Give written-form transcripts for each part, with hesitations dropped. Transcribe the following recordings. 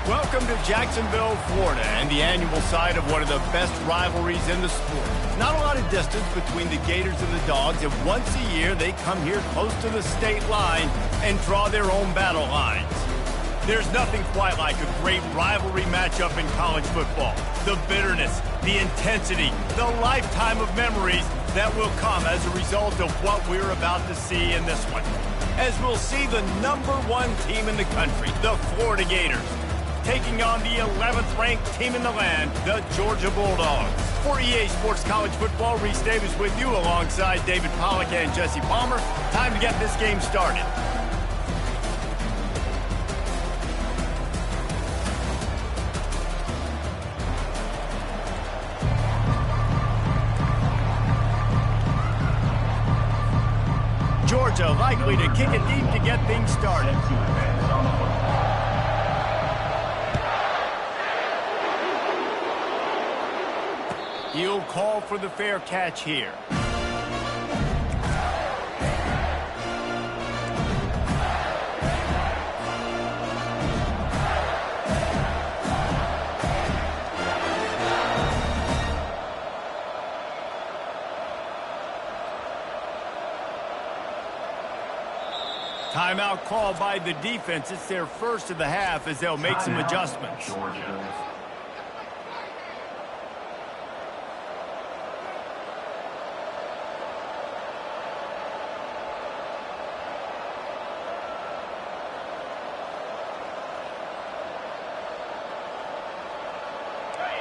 Welcome to Jacksonville, Florida, and the annual site of one of the best rivalries in the sport. Not a lot of distance between the Gators and the Dogs, and once a year they come here close to the state line and draw their own battle lines. There's nothing quite like a great rivalry matchup in college football. The bitterness, the intensity, the lifetime of memories that will come as a result of what we're about to see in this one. As we'll see the #1 team in the country, the Florida Gators, taking on the 11th ranked team in the land, the Georgia Bulldogs. For EA Sports College Football, Reese Davis with you alongside David Pollack and Jesse Palmer. Time to get this game started. Georgia likely to kick it deep to get things started. He'll call for the fair catch here. Timeout call by the defense. It's their first of the half as they'll make some adjustments.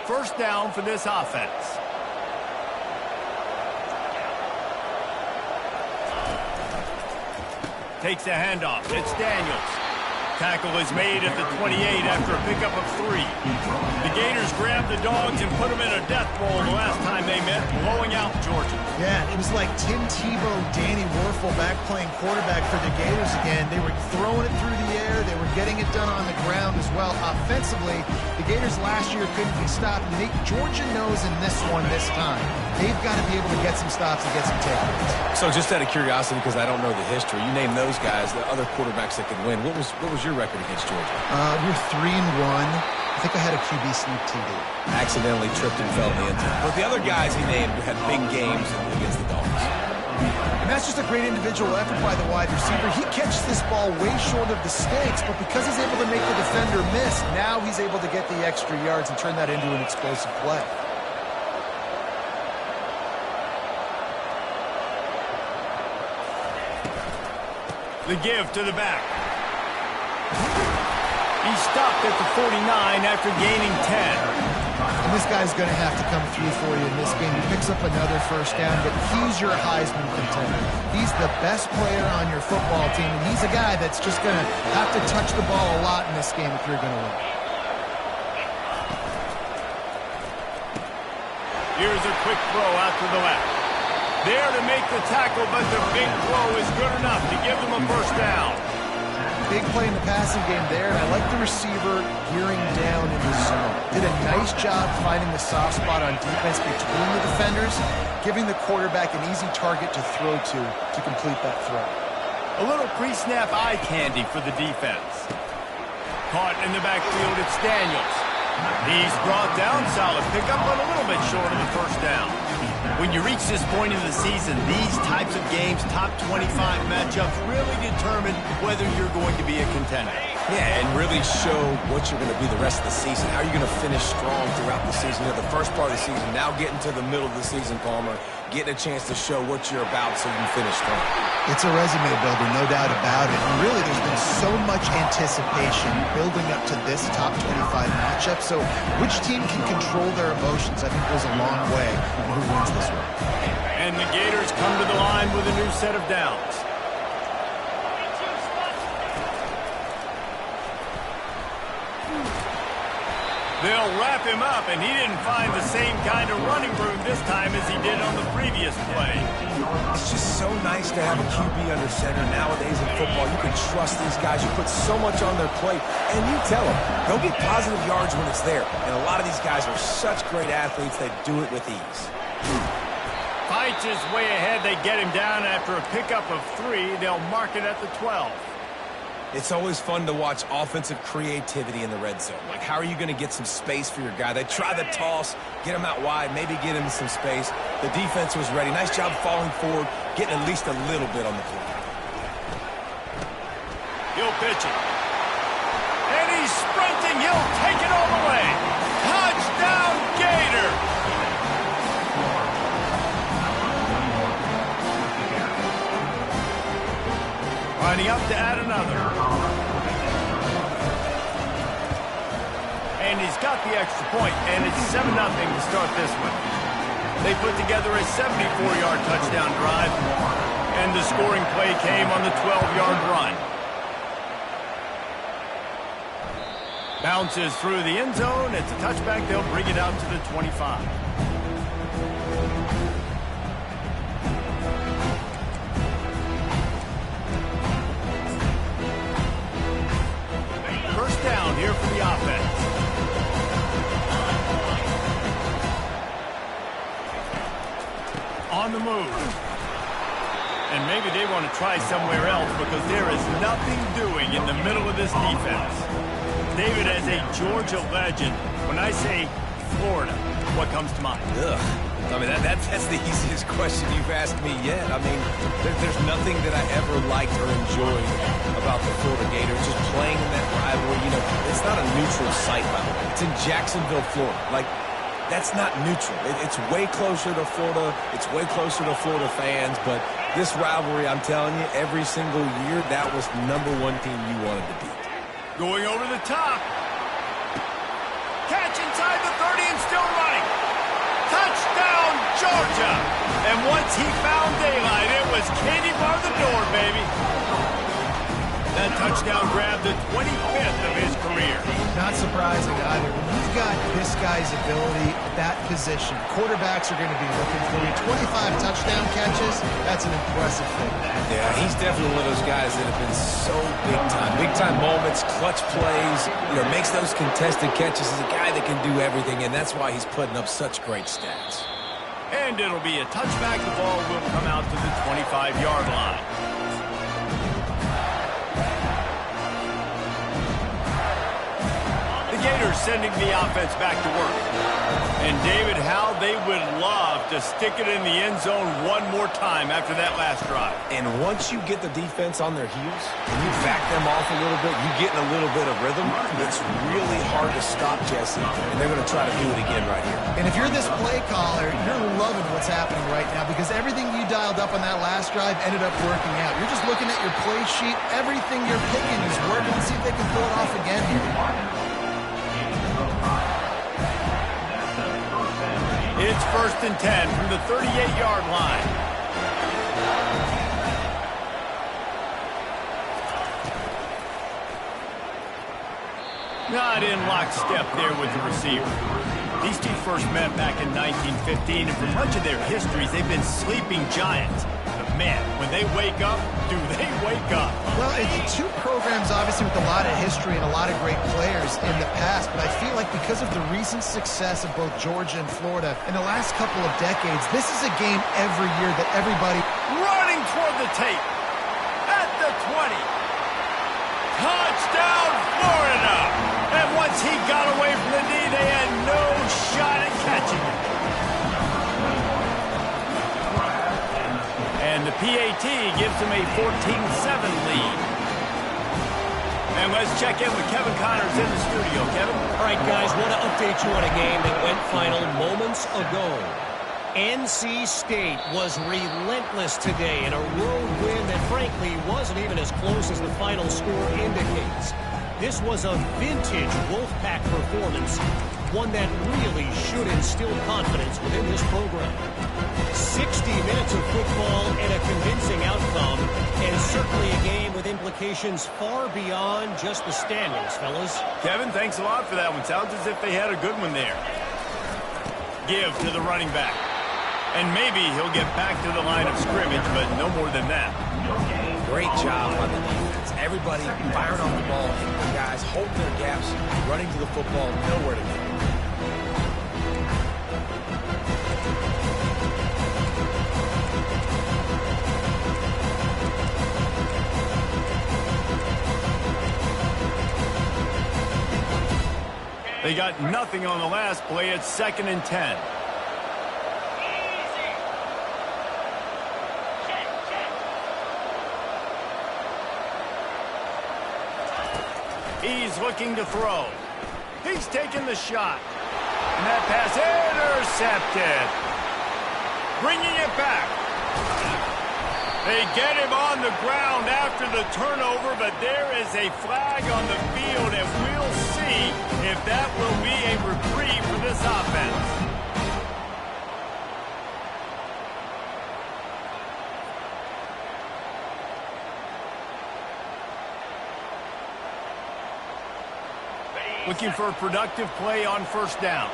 First down for this offense. Takes a handoff. It's Daniels. Tackle is made at the 28 after a pickup of 3. The Gators grabbed the Dogs and put them in a death roll the last time they met, blowing out Georgia. Yeah, it was like Tim Tebow, Danny Wuerffel back playing quarterback for the Gators again. They were throwing it through the air. They were getting it done on the ground as well. Offensively, the Gators last year couldn't be stopped. Georgia knows in this one this time, they've got to be able to get some stops and get some takeaways. So just out of curiosity, because I don't know the history, you name those guys, the other quarterbacks that could win. What was your record against Georgia? We're 3-1. I think I had a QB sneak TD. Accidentally tripped and fell in the end zone. But the other guys he named had big games against the Dogs. And that's just a great individual effort by the wide receiver. He catches this ball way short of the stakes, but because he's able to make the defender miss, now he's able to get the extra yards and turn that into an explosive play. The give to the back. He stopped at the 49 after gaining 10. And this guy's going to have to come through for you in this game. He picks up another first down, but he's your Heisman contender. He's the best player on your football team, and he's a guy that's just going to have to touch the ball a lot in this game if you're going to win. Here's a quick throw out to the left. There to make the tackle, but the big throw is good enough to give them a first down. Big play in the passing game there, and I like the receiver gearing down in the zone. Did a nice job finding the soft spot on defense between the defenders, giving the quarterback an easy target to throw to complete that throw. A little pre-snap eye candy for the defense. Caught in the backfield, it's Daniels. He's brought down, solid pickup, but a little bit short of the first down. When you reach this point in the season, these types of games, top 25 matchups, really determine whether you're going to be a contender. Yeah, and really show what you're going to be the rest of the season. How are you going to finish strong throughout the season? You know, the first part of the season, now getting to the middle of the season, Palmer, getting a chance to show what you're about so you can finish strong. It's a resume builder, no doubt about it. And really, there's been so much anticipation building up to this top 25 matchup. So which team can control their emotions, I think, goes a long way in who wins this one. And the Gators come to the line with a new set of downs. They'll wrap him up, and he didn't find the same kind of running room this time as he did on the previous play. It's just so nice to have a QB under center. Nowadays in football, you can trust these guys. You put so much on their plate, and you tell them they'll get positive yards when it's there. And a lot of these guys are such great athletes, they do it with ease. Fights his way ahead. They get him down after a pickup of 3. They'll mark it at the 12. It's always fun to watch offensive creativity in the red zone. Like, how are you going to get some space for your guy? They try the toss, get him out wide, maybe get him some space. The defense was ready. Nice job falling forward, getting at least a little bit on the play. He'll pitch it. And he's sprinting. He'll take it all the way. Touchdown, Gator! Lining up to add another. And he's got the extra point, and it's 7-0 to start this one. They put together a 74-yard touchdown drive, and the scoring play came on the 12-yard run. Bounces through the end zone. It's a touchback. They'll bring it out to the 25. First down here for the offense. On the move. And maybe they want to try somewhere else because there is nothing doing in the middle of this defense. David, as a Georgia legend, when I say Florida, what comes to mind? Ugh. I mean, that's the easiest question you've asked me yet. I mean, there's nothing that I ever liked or enjoyed about the Florida Gators. Just playing in that rivalry, you know, it's not a neutral site, by the way. It's in Jacksonville, Florida. Like, that's not neutral. It's way closer to Florida. It's way closer to Florida fans. But this rivalry, I'm telling you, every single year, that was #1 team you wanted to beat. Going over the top. Catch inside the 30 and still running. Touchdown, Georgia. And once he found daylight, it was Katie bar the door, baby. That touchdown grabbed the 25th of his career. Not surprising either. When you've got this guy's ability at that position, quarterbacks are going to be looking for you. 25 touchdown catches, that's an impressive thing. Yeah, he's definitely one of those guys that have been so big time. Big time moments, clutch plays, you know, makes those contested catches. He's a guy that can do everything, and that's why he's putting up such great stats. And it'll be a touchback. The ball will come out to the 25-yard line. Gators sending the offense back to work. And David, how they would love to stick it in the end zone one more time after that last drive. And once you get the defense on their heels and you back them off a little bit, you get in a little bit of rhythm, it's really hard to stop Jesse. And they're going to try to do it again right here. And if you're this play caller, you're loving what's happening right now because everything you dialed up on that last drive ended up working out. You're just looking at your play sheet. Everything you're picking is working. Let's see if they can pull it off again here. It's 1st and 10 from the 38-yard line. Not in lockstep there with the receiver. These two first met back in 1915, and for much of their histories, they've been sleeping giants. But man, when they wake up, do they wake up? Well, it's two programs, obviously, with a lot of history and a lot of great players in the past, but I feel like because of the recent success of both Georgia and Florida in the last couple of decades, this is a game every year that everybody... Running toward the tape. At the 20. Touchdown, Florida! And once he got away from the knee, they had no shot at catching him. And the PAT gives him a 14-7 lead. And let's check in with Kevin Connors in the studio. Kevin? All right, guys, want to update you on a game that went final moments ago. NC State was relentless today in a road win that, frankly, wasn't even as close as the final score indicates. This was a vintage Wolfpack performance, one that really should instill confidence within this program. 60 minutes of football and a convincing outcome, and certainly a game with implications far beyond just the standings, fellas. Kevin, thanks a lot for that one. Sounds as if they had a good one there. Give to the running back. And maybe he'll get back to the line of scrimmage, but no more than that. Great job on the defense. Everybody firing off the ball, hitting the guys, holding their gaps, running to the football, nowhere to go. They got nothing on the last play. It's 2nd and 10. He's looking to throw. He's taking the shot. And that pass intercepted. Bringing it back. They get him on the ground after the turnover, but there is a flag on the field, and we'll see if that will be a reprieve for this offense. Looking for a productive play on 1st down.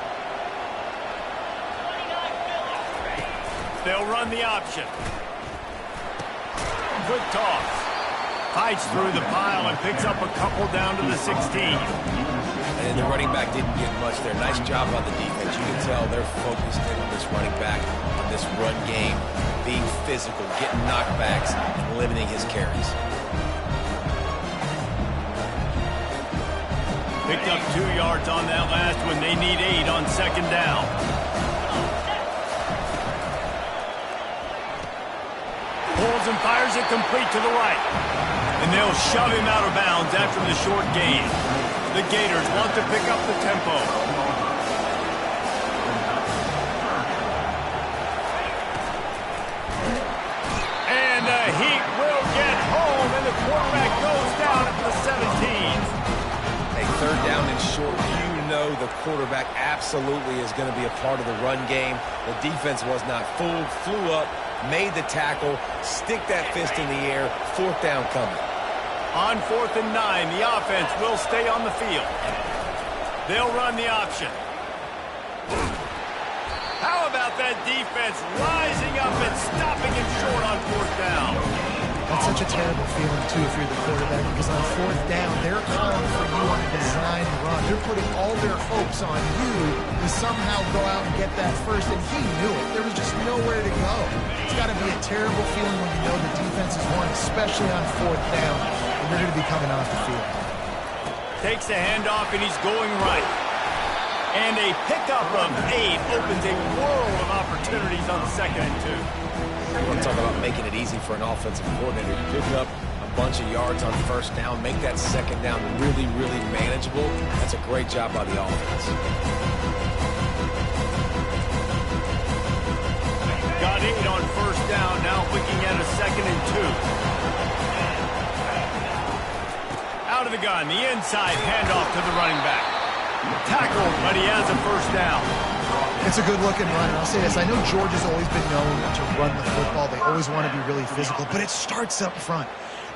They'll run the option. Quick toss. Fights through the pile and picks up a couple down to the 16. And the running back didn't get much there. Nice job on the defense. You can tell they're focused in on this running back, on this run game, being physical, getting knockbacks, and limiting his carries. Picked up 2 yards on that last one. They need 8 on 2nd down. Pulls and fires it complete to the right. And they'll shove him out of bounds after the short gain. The Gators want to pick up the tempo. And the Heat will get home, and the quarterback goes down at the 17. 3rd down and short, you know the quarterback absolutely is going to be a part of the run game. The defense was not fooled, flew up, made the tackle, stick that fist in the air, 4th down coming. On 4th and 9, the offense will stay on the field. They'll run the option. How about that defense rising up and stopping him short on 4th down? That's such a terrible feeling, too, if you're the quarterback, because on 4th down, they're calling for you on a design run. They're putting all their hopes on you to somehow go out and get that first, and he knew it. There was just nowhere to go. It's got to be a terrible feeling when you know the defense is won, especially on 4th down, and they're going to be coming off the field. Takes the handoff, and he's going right. And a pickup of 8 opens a world of opportunities on 2nd and 2. You want to talk about making it easy for an offensive coordinator to pick up a bunch of yards on 1st down, make that 2nd down really, really manageable. That's a great job by the offense. Got 8 on 1st down, now looking at a 2nd and 2. Out of the gun, the inside handoff to the running back. Tackled, but he has a 1st down. It's a good-looking run, and I'll say this. I know Georgia's always been known to run the football. They always want to be really physical, but it starts up front.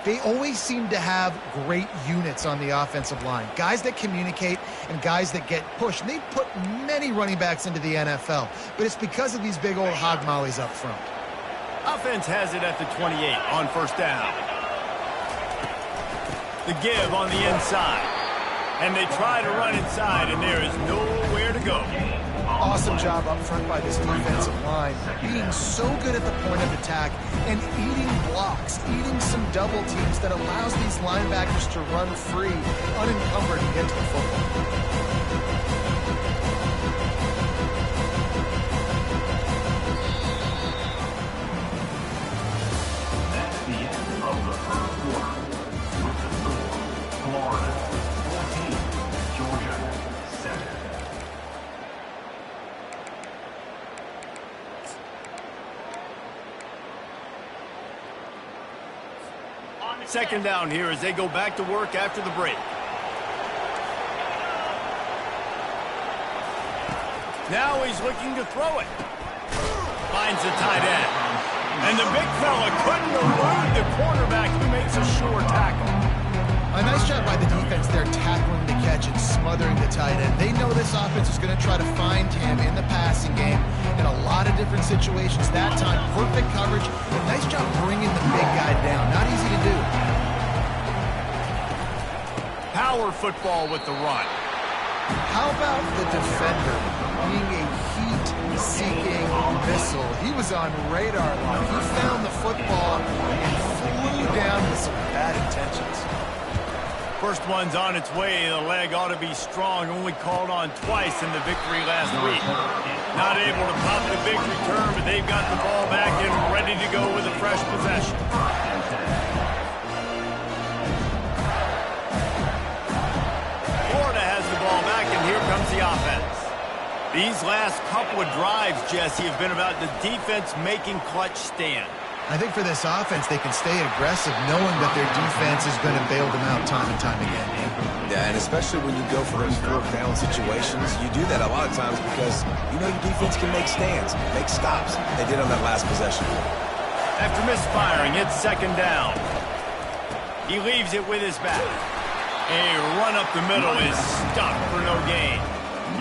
They always seem to have great units on the offensive line, guys that communicate and guys that get pushed. And they put many running backs into the NFL, but it's because of these big old hog mollies up front. Offense has it at the 28 on 1st down. The give on the inside. And they try to run inside, and there is nowhere to go. Awesome job up front by this defensive line, being so good at the point of attack and eating blocks, eating some double teams that allows these linebackers to run free, unencumbered, and get to the football. Second down here as they go back to work after the break. Now he's looking to throw it. Finds the tight end. And the big fella couldn't elude the quarterback who makes a sure tackle. A nice job by the defense there, tackling the catch and smothering the tight end. They know this offense is going to try to find him in the passing game in a lot of different situations. That time, perfect coverage. And nice job bringing the big guy down. Not easy to do. Power football with the run. How about the defender being a heat-seeking missile? He was on radar lock. He found the football and flew down with some bad intentions. First one's on its way. The leg ought to be strong. Only called on twice in the victory last week. Not able to pop the big return, but they've got the ball back and ready to go with a fresh possession. Florida has the ball back, and here comes the offense. These last couple of drives, Jesse, have been about the defense making clutch stand. I think for this offense, they can stay aggressive knowing that their defense is going to bail them out time and time again. Yeah, and especially when you go for those fourth down situations, you do that a lot of times because you know your defense can make stands, make stops. They did on that last possession. After misfiring, it's second down. He leaves it with his back. A run up the middle is stopped for no gain.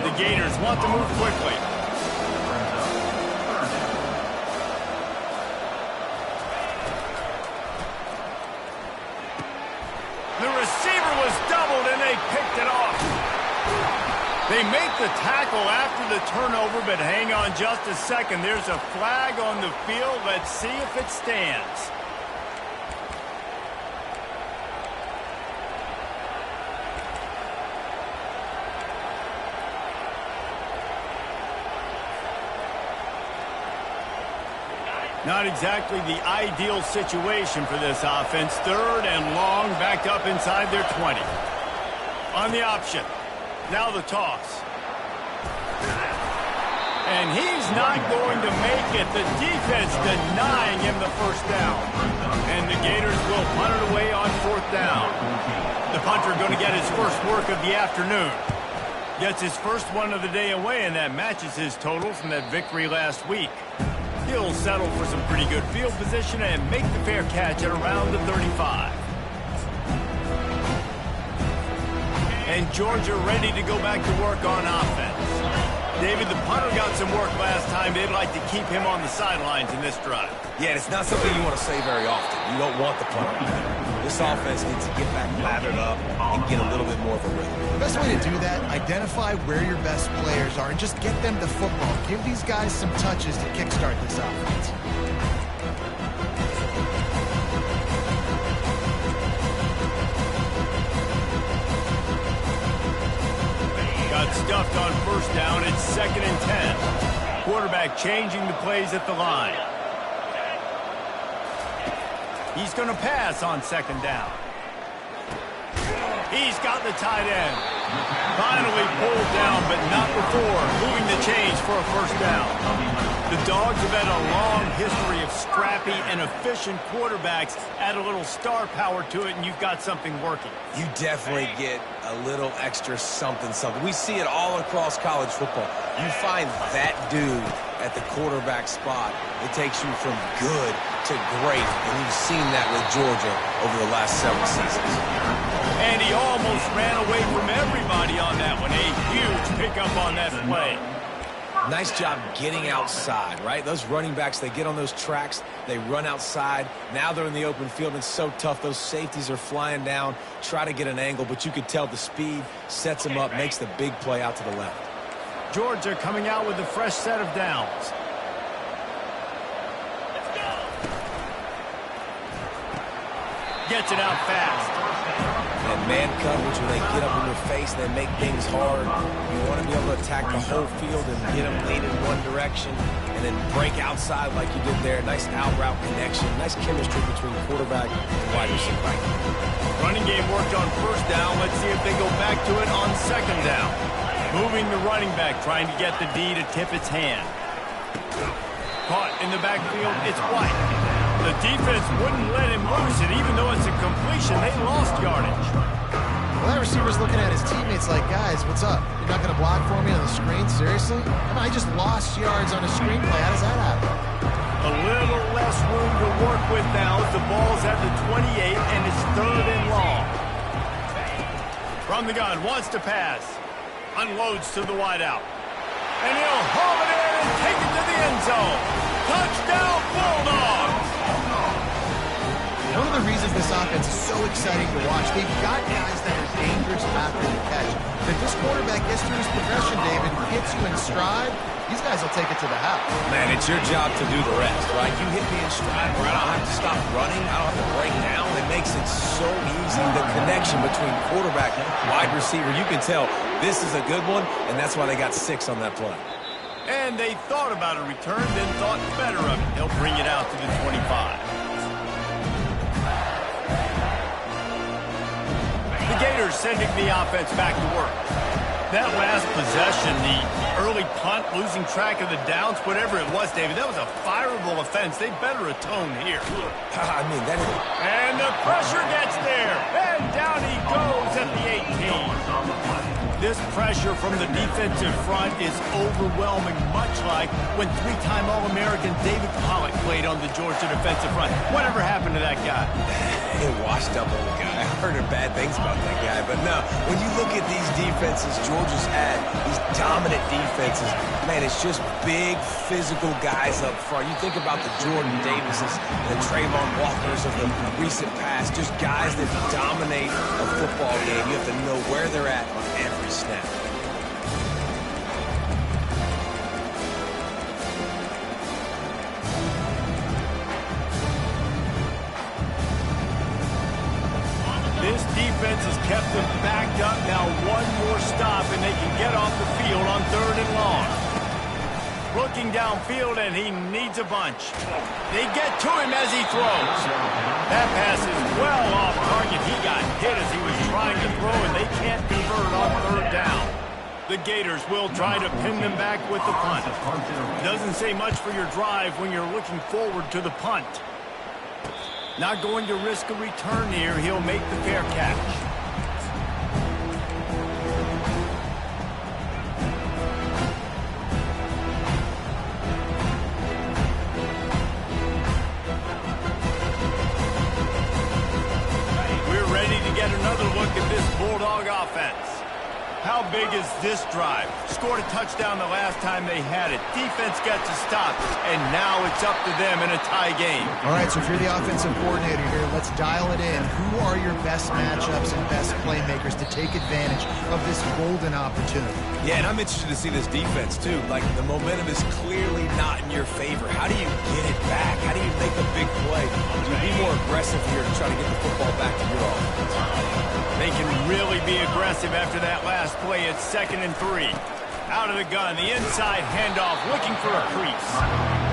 The Gators want to move quickly. The receiver was doubled, and they picked it off. They make the tackle after the turnover, but hang on just a second. There's a flag on the field. Let's see if it stands. Not exactly the ideal situation for this offense. Third and long, backed up inside their 20. On the option. Now the toss. And he's not going to make it. The defense denying him the first down. And the Gators will punt it away on fourth down. The punter going to get his first work of the afternoon. Gets his first one of the day away, and that matches his total from that victory last week. He'll settle for some pretty good field position and make the fair catch at around the 35. And Georgia ready to go back to work on offense. David, the punter got some work last time. They'd like to keep him on the sidelines in this drive. Yeah, it's not something you want to say very often. You don't want the punter. This offense needs to get back lathered up and get a little bit more of a rhythm. The best way to do that, identify where your best players are and just get them the football. Give these guys some touches to kickstart this offense. Got stuffed on first down. It's second and 10. Quarterback changing the plays at the line. He's going to pass on second down. He's got the tight end. Finally pulled down, but not before moving the chains for a first down. The Dogs have had a long history of scrappy and efficient quarterbacks. Add a little star power to it, and you've got something working. You definitely get a little extra something. We see it all across college football. You find that dude at the quarterback spot, it takes you from good to great, and you've seen that with Georgia over the last several seasons. And he almost ran away from everybody on that one. A huge pickup on that play. Nice job getting outside, right? Those running backs, they get on those tracks, they run outside. Now they're in the open field. It's so tough. Those safeties are flying down, try to get an angle, but you could tell the speed sets them up, makes the big play out to the left. Georgia coming out with a fresh set of downs. Gets it out fast. And man coverage, when they get up in your face, they make things hard. You want to be able to attack the whole field and get them lead in one direction and then break outside like you did there. Nice out route connection. Nice chemistry between quarterback and wide receiver. Running game worked on first down. Let's see if they go back to it on second down. Moving the running back, trying to get the D to tip its hand. Caught in the backfield, it's White. The defense wouldn't let him lose it, even though it's a completion. They lost yardage. Well, that receiver's looking at his teammates like, guys, what's up? You're not going to block for me on the screen? Seriously? I just lost yards on a screenplay. How does that happen? A little less room to work with now as the ball's at the 28, and it's third and long. From the gun, wants to pass. Unloads to the wideout. And he'll haul it in and take it to the end zone. Touchdown, Bulldogs! One of the reasons this offense is so exciting to watch, they've got guys that are dangerous after the catch. If this quarterback gets through his progression, David, gets you in stride, these guys will take it to the house. Man, it's your job to do the rest, right? You hit me in stride where I don't have to stop running, I don't have to break down. It makes it it so easy. The connection between quarterback and wide receiver, you can tell this is a good one, and that's why they got 6 on that play. And they thought about a return, then thought better of it. They'll bring it out to the 25. The Gators sending the offense back to work. That last possession, the early punt, losing track of the downs, whatever it was, David, that was a fireable offense. They better atone here. I mean, that is... And the pressure gets there. And down he goes at the 18. This pressure from the defensive front is overwhelming, much like when 3-time All-American David Pollack played on the Georgia defensive front. Whatever happened to that guy? It washed up on the guy. I heard bad things about that guy. But no, when you look at these defenses Georgia's had, these dominant defenses, man, it's just big, physical guys up front. You think about the Jordan Davises and the Trayvon Walkers of the recent past, just guys that dominate a football game. You have to know where they're at on every snap. This defense has kept them backed up. Now one more stop and they can get off the field on 3rd and long. Looking downfield and he needs a bunch. They get to him as he throws. That pass is well off target. He got hit as he was trying to throw and they can't convert on 3rd down. The Gators will try to pin them back with the punt. Doesn't say much for your drive when you're looking forward to the punt. Not going to risk a return here. He'll make the fair catch. We're ready to get another look at this Bulldog offense. How big is this drive? Scored a touchdown the last time they had it. Defense gets a stop, and now it's up to them in a tie game. All right, so if you're the offensive coordinator here, let's dial it in. Who are your best matchups and best playmakers to take advantage of this golden opportunity? Yeah, and I'm interested to see this defense, too. Like, the momentum is clearly not in your favor. How do you get it back? How do you make a big play? Do you be more aggressive here to try to get the football back to your offense? They can really be aggressive after that last play. It's 2nd and 3. Out of the gun, the inside handoff, looking for a crease.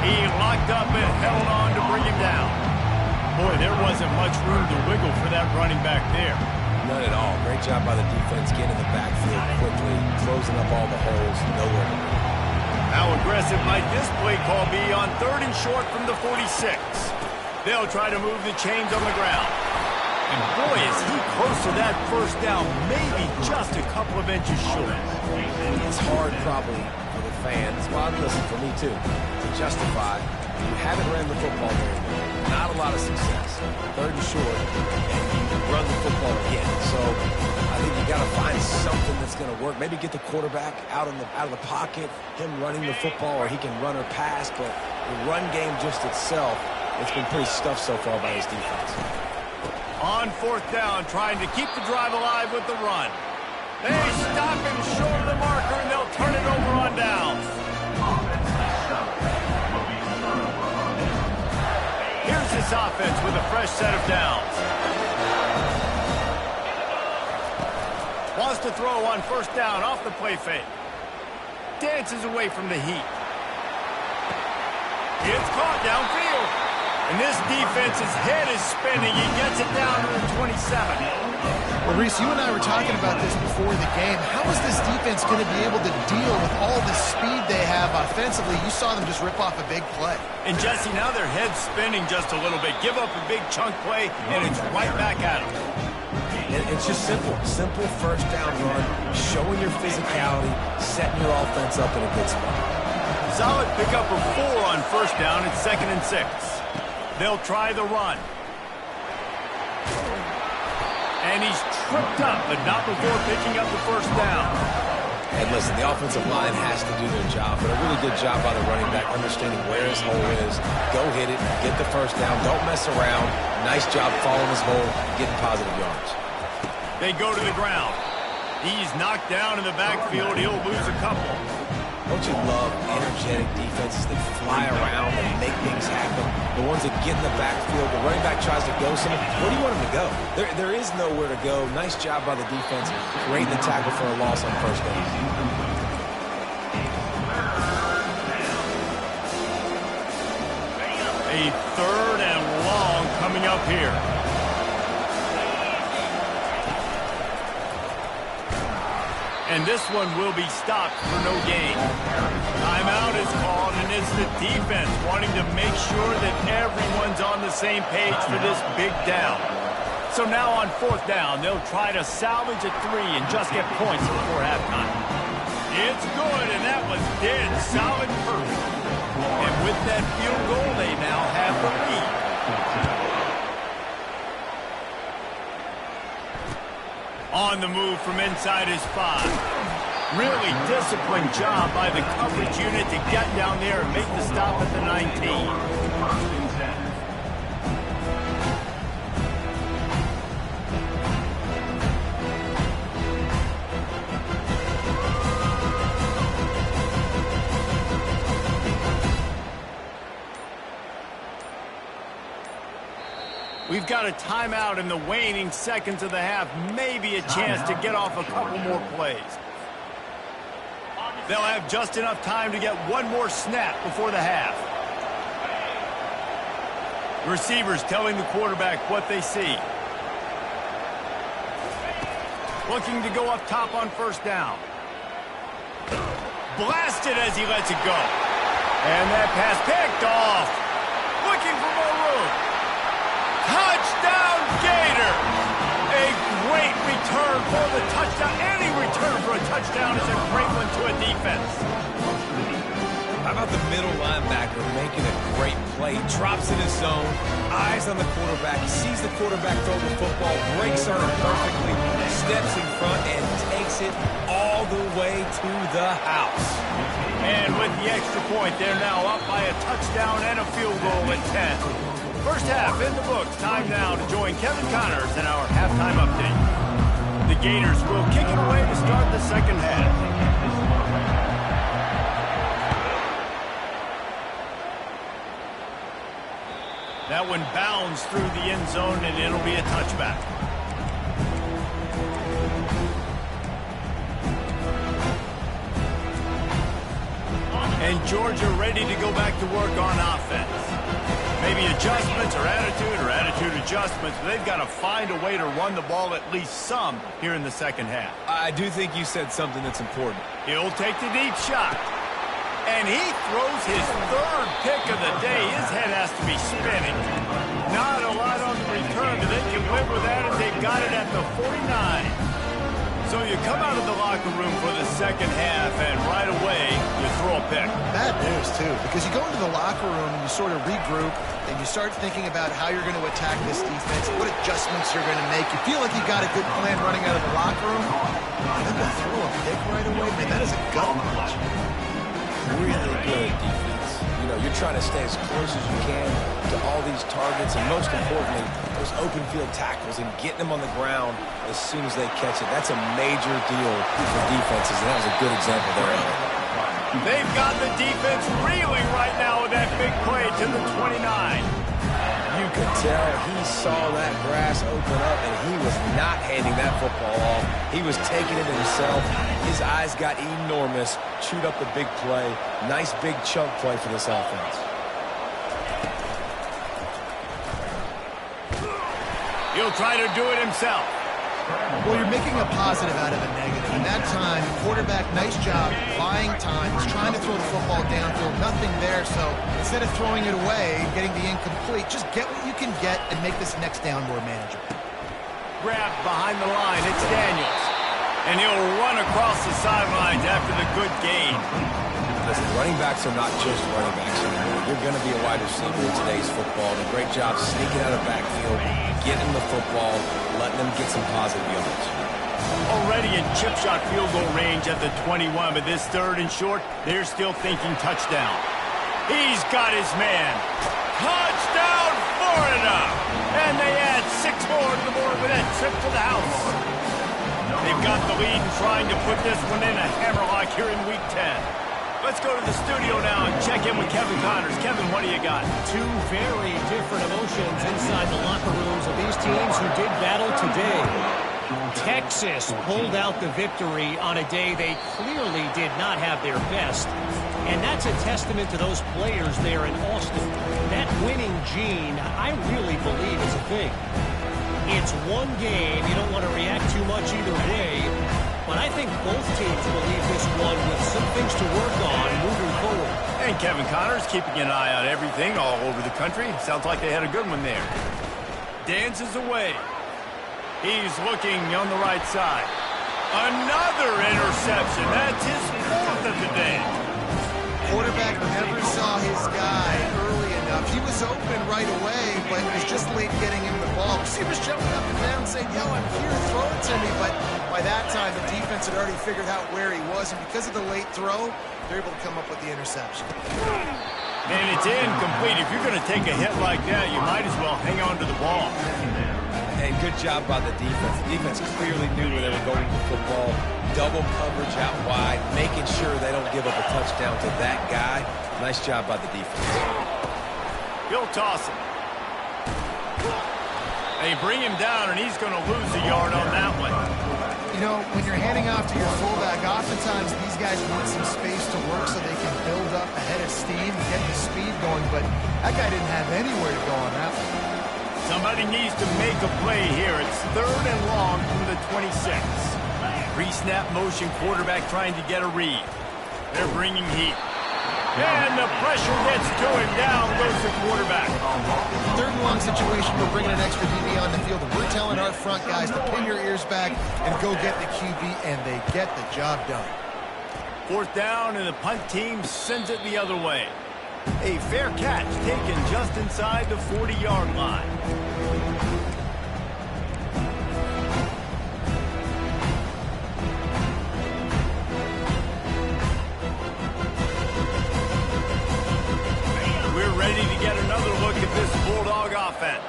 He locked up and held on to bring him down. Boy, there wasn't much room to wiggle for that running back there. None at all. Great job by the defense getting in the backfield quickly, closing up all the holes, nowhere to go. How aggressive might this play call be on 3rd and short from the 46? They'll try to move the chains on the ground. And boy, is he close to that 1st down, maybe just a couple of inches short. It's hard probably for the fans, well, listen, for me too, to justify. You haven't ran the football very well. Not a lot of success. 3rd and short, and you run the football again. So I think you got to find something that's going to work. Maybe get the quarterback out of the pocket, him running the football, or he can run or pass. But the run game just itself, it's been pretty stuffed so far by his defense. On 4th down, trying to keep the drive alive with the run. They stop him short of the marker, and they'll turn it over on downs. Here's this offense with a fresh set of downs. Wants to throw on 1st down off the play fake. Dances away from the heat. It's caught downfield. And this defense's head is spinning. He gets it down to the 27. Well, Reese, you and I were talking about this before the game. How is this defense going to be able to deal with all the speed they have offensively? You saw them just rip off a big play. And, Jesse, now their head's spinning just a little bit. Give up a big chunk play, and it's right back at them. And it's just simple. Simple 1st down run, showing your physicality, setting your offense up in a good spot. Solid pickup of 4 on 1st down. It's 2nd and 6. They'll try the run. And he's tripped up, but not before picking up the 1st down. And listen, the offensive line has to do their job, but a really good job by the running back, understanding where his hole is. Go hit it, get the 1st down, don't mess around. Nice job following his hole, getting positive yards. They go to the ground. He's knocked down in the backfield. He'll lose a couple. Don't you love energetic defenses that fly around and make things happen? The ones that get in the backfield, the running back tries to go somewhere. Where do you want him to go? There is nowhere to go. Nice job by the defense, creating the tackle for a loss on first down. A 3rd and long coming up here. And this one will be stopped for no gain. Timeout is called, and it's the defense wanting to make sure that everyone's on the same page for this big down. So now on 4th down, they'll try to salvage a 3 and just get points before halftime. It's good, and that was dead solid perfect. And with that field goal, they now have the lead. On the move from inside his 5. Really disciplined job by the coverage unit to get down there and make the stop at the 19. We've got a timeout in the waning seconds of the half. Maybe a chance to get off a couple more plays. They'll have just enough time to get one more snap before the half. Receivers telling the quarterback what they see. Looking to go up top on 1st down. Blasted as he lets it go. And that pass picked off. Looking for more room. Touchdown, Gator! A great return for the touchdown. Any return for a touchdown is a great one to a defense. How about the middle linebacker making a great play? Drops in his zone, eyes on the quarterback, sees the quarterback throw the football, breaks on it perfectly, steps in front, and takes it all the way to the house. And with the extra point, they're now up by a touchdown and a field goal at 10. First half in the books. Time now to join Kevin Connors in our halftime update. The Gators will kick it away to start the second half. That one bounds through the end zone, and it'll be a touchback. And Georgia ready to go back to work on offense. Maybe adjustments or attitude adjustments, but they've got to find a way to run the ball at least some here in the second half. I do think you said something that's important. He'll take the deep shot. And he throws his 3rd pick of the day. His head has to be spinning. Not a lot on the return, but they can live with that, and they've got it at the 49. So you come out of the locker room for the second half, and right away, you throw a pick. Bad news, too, because you go into the locker room and you sort of regroup, and you start thinking about how you're going to attack this defense, what adjustments you're going to make. You feel like you got a good plan running out of the locker room, and then to throw a pick right away, man, that is a gut punch. Really good defense. You know, you're trying to stay as close as you can to all these targets, and most importantly, those open field tackles and getting them on the ground as soon as they catch it. That's a major deal for defenses, and that was a good example there. They've got the defense reeling right now with that big play to the 29. You could tell he saw that grass open up, and he was not handing that football off. He was taking it himself. His eyes got enormous, chewed up the big play. Nice big chunk play for this offense. He'll try to do it himself. Well, you're making a positive out of a negative. And that time, quarterback, nice job, buying time. He's trying to throw the football downfield. Nothing there, so instead of throwing it away, getting the incomplete, just get what you can get and make this next down more manageable. Grabbed behind the line. It's Daniels. And he'll run across the sidelines after the good gain. Listen, running backs are not just running backs anymore. You're going to be a wide receiver in today's football. And a great job sneaking out of the backfield, getting the football, letting them get some positive yards. Already in chip shot field goal range at the 21, but this 3rd and short, they're still thinking touchdown. He's got his man. Touchdown, Florida! And they add 6 more to the board with that trip to the house. They've got the lead and trying to put this one in a hammerlock here in Week 10. Let's go to the studio now and check in with Kevin Connors. Kevin, what do you got? Two very different emotions inside the locker rooms of these teams who did battle today. Texas pulled out the victory on a day they clearly did not have their best. And that's a testament to those players there in Austin. That winning gene, I really believe, is a thing. It's one game. You don't want to react too much either way. But I think both teams will leave this one with some things to work on moving forward. And Kevin Connors keeping an eye on everything all over the country. Sounds like they had a good one there. Dances away. He's looking on the right side. Another interception. That's his fourth of the day. Quarterback never saw his guy early enough. He was open right away, but was just late getting him the ball. Receivers jumping up and down saying, yo, I'm here, throw it to me. But by that time, the defense had already figured out where he was, and because of the late throw, they're able to come up with the interception. And it's incomplete. If you're going to take a hit like that, you might as well hang on to the ball. And good job by the defense. The defense clearly knew where they were going with the football. Double coverage out wide, making sure they don't give up a touchdown to that guy. Nice job by the defense. He'll toss it. They bring him down, and he's going to lose a yard on that one. You know, when you're handing off to your fullback, oftentimes these guys want some space to work so they can build up a head of steam, get the speed going, but that guy didn't have anywhere to go on that one. Somebody needs to make a play here. It's 3rd and long from the 26. Pre-snap motion quarterback trying to get a read. They're bringing heat. And the pressure gets to him. Down goes the quarterback. 3rd and long situation. We're bringing an extra DB on the field. And we're telling our front guys to pin your ears back and go get the QB, and they get the job done. 4th down, and the punt team sends it the other way. A fair catch taken just inside the 40-yard line. We're ready to get another look at this Bulldog offense.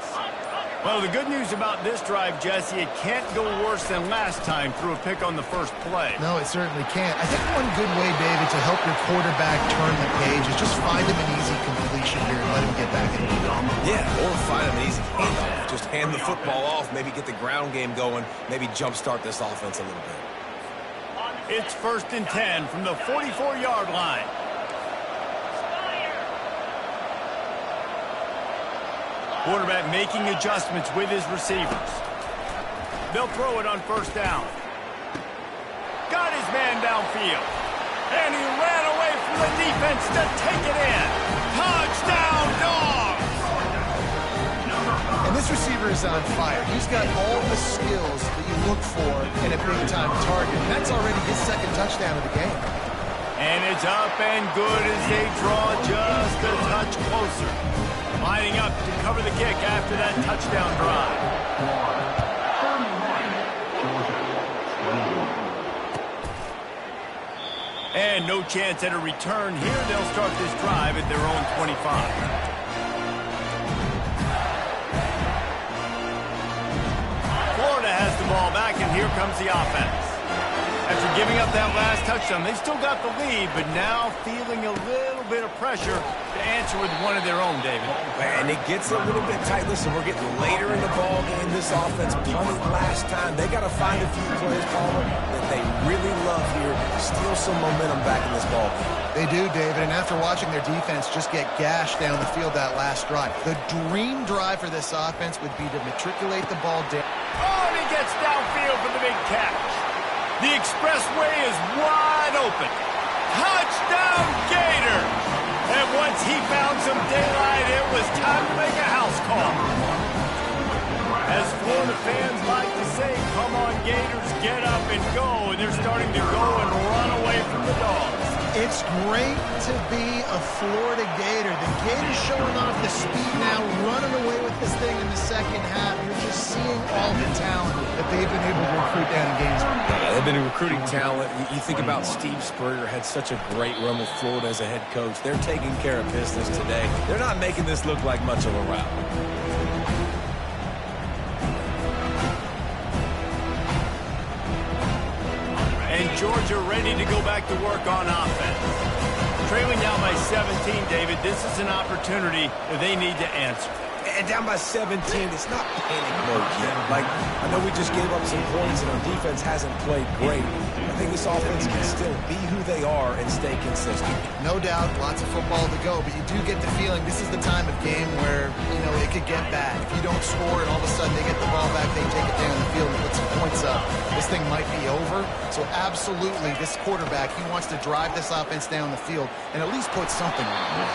Well, the good news about this drive, Jesse, it can't go worse than last time through a pick on the first play. No, it certainly can't. I think one good way, David, to help your quarterback turn the page is just find him an easy completion here and let him get back in the game. Yeah, or find him an easy handoff. Just hand the football off, maybe get the ground game going, maybe jumpstart this offense a little bit. It's 1st and 10 from the 44-yard line. Quarterback making adjustments with his receivers. They'll throw it on 1st down. Got his man downfield. And he ran away from the defense to take it in. Touchdown, Dogs! And this receiver is on fire. He's got all the skills that you look for in a big-time target. And that's already his 2nd touchdown of the game. And it's up and good as they draw just a touch closer. Lining up to cover the kick after that touchdown drive. And no chance at a return here. They'll start this drive at their own 25. Florida has the ball back, and here comes the offense. After giving up that last touchdown, they still got the lead, but now feeling a little bit of pressure to answer with one of their own, David. And it gets a little bit tight. Listen, we're getting later in the ball game. This offense punted last time. They got to find a few plays, Palmer, that they really love here to steal some momentum back in this ball game. They do, David, and after watching their defense just get gashed down the field that last drive, the dream drive for this offense would be to matriculate the ball down. Oh, and he gets downfield for the big catch. The expressway is wide open. Touchdown, Gators! And once he found some daylight, it was time to make a house call. As Florida fans like to say, come on, Gators, get up and go. And they're starting to go and run away from the Dogs. It's great to be a Florida Gator. The Gators showing off the speed now, running away with this thing in the 2nd half. You're just seeing all the talent that they've been able to recruit down in Gainesville. Yeah, they've been recruiting talent. You think about Steve Spurrier, had such a great run with Florida as a head coach. They're taking care of business today. They're not making this look like much of a rout. And Georgia ready to go back to work on offense. Trailing down by 17, David, this is an opportunity that they need to answer. And down by 17, it's not panic mode yet. Like, I know we just gave up some points and our defense hasn't played great. I think this offense can still be who they are and stay consistent. No doubt, lots of football to go, but you do get the feeling this is the time of game where, it could get bad. If you don't score and all of a sudden they get the ball back, they take it down the field and put some points up, this thing might be over. So absolutely, this quarterback, he wants to drive this offense down the field and at least put something on it.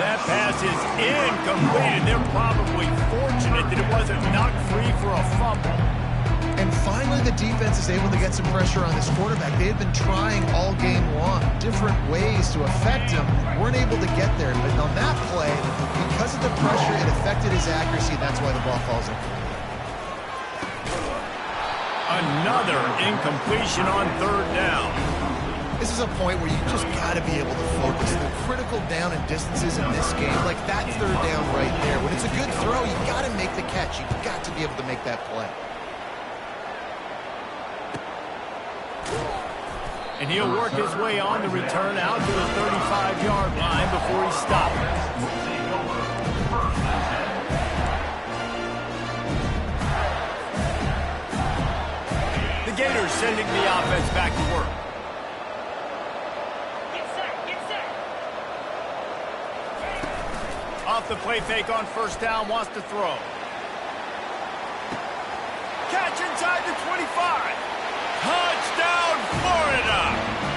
That pass is incomplete, and they're probably fortunate that it wasn't knocked free for a fumble. And finally, the defense is able to get some pressure on this quarterback. They had been trying all game long, different ways to affect him. Weren't able to get there. But on that play, because of the pressure, it affected his accuracy. That's why the ball falls in. Another incompletion on third down. This is a point where you just got to be able to focus. The critical down and distances in this game, like that third down right there. When it's a good throw, you got to make the catch. You've got to be able to make that play. And he'll work his way on the return out to the 35-yard line before he stops. The Gators sending the offense back to work. Off the play fake on first down, wants to throw. Catch inside the 25. Touchdown, Florida!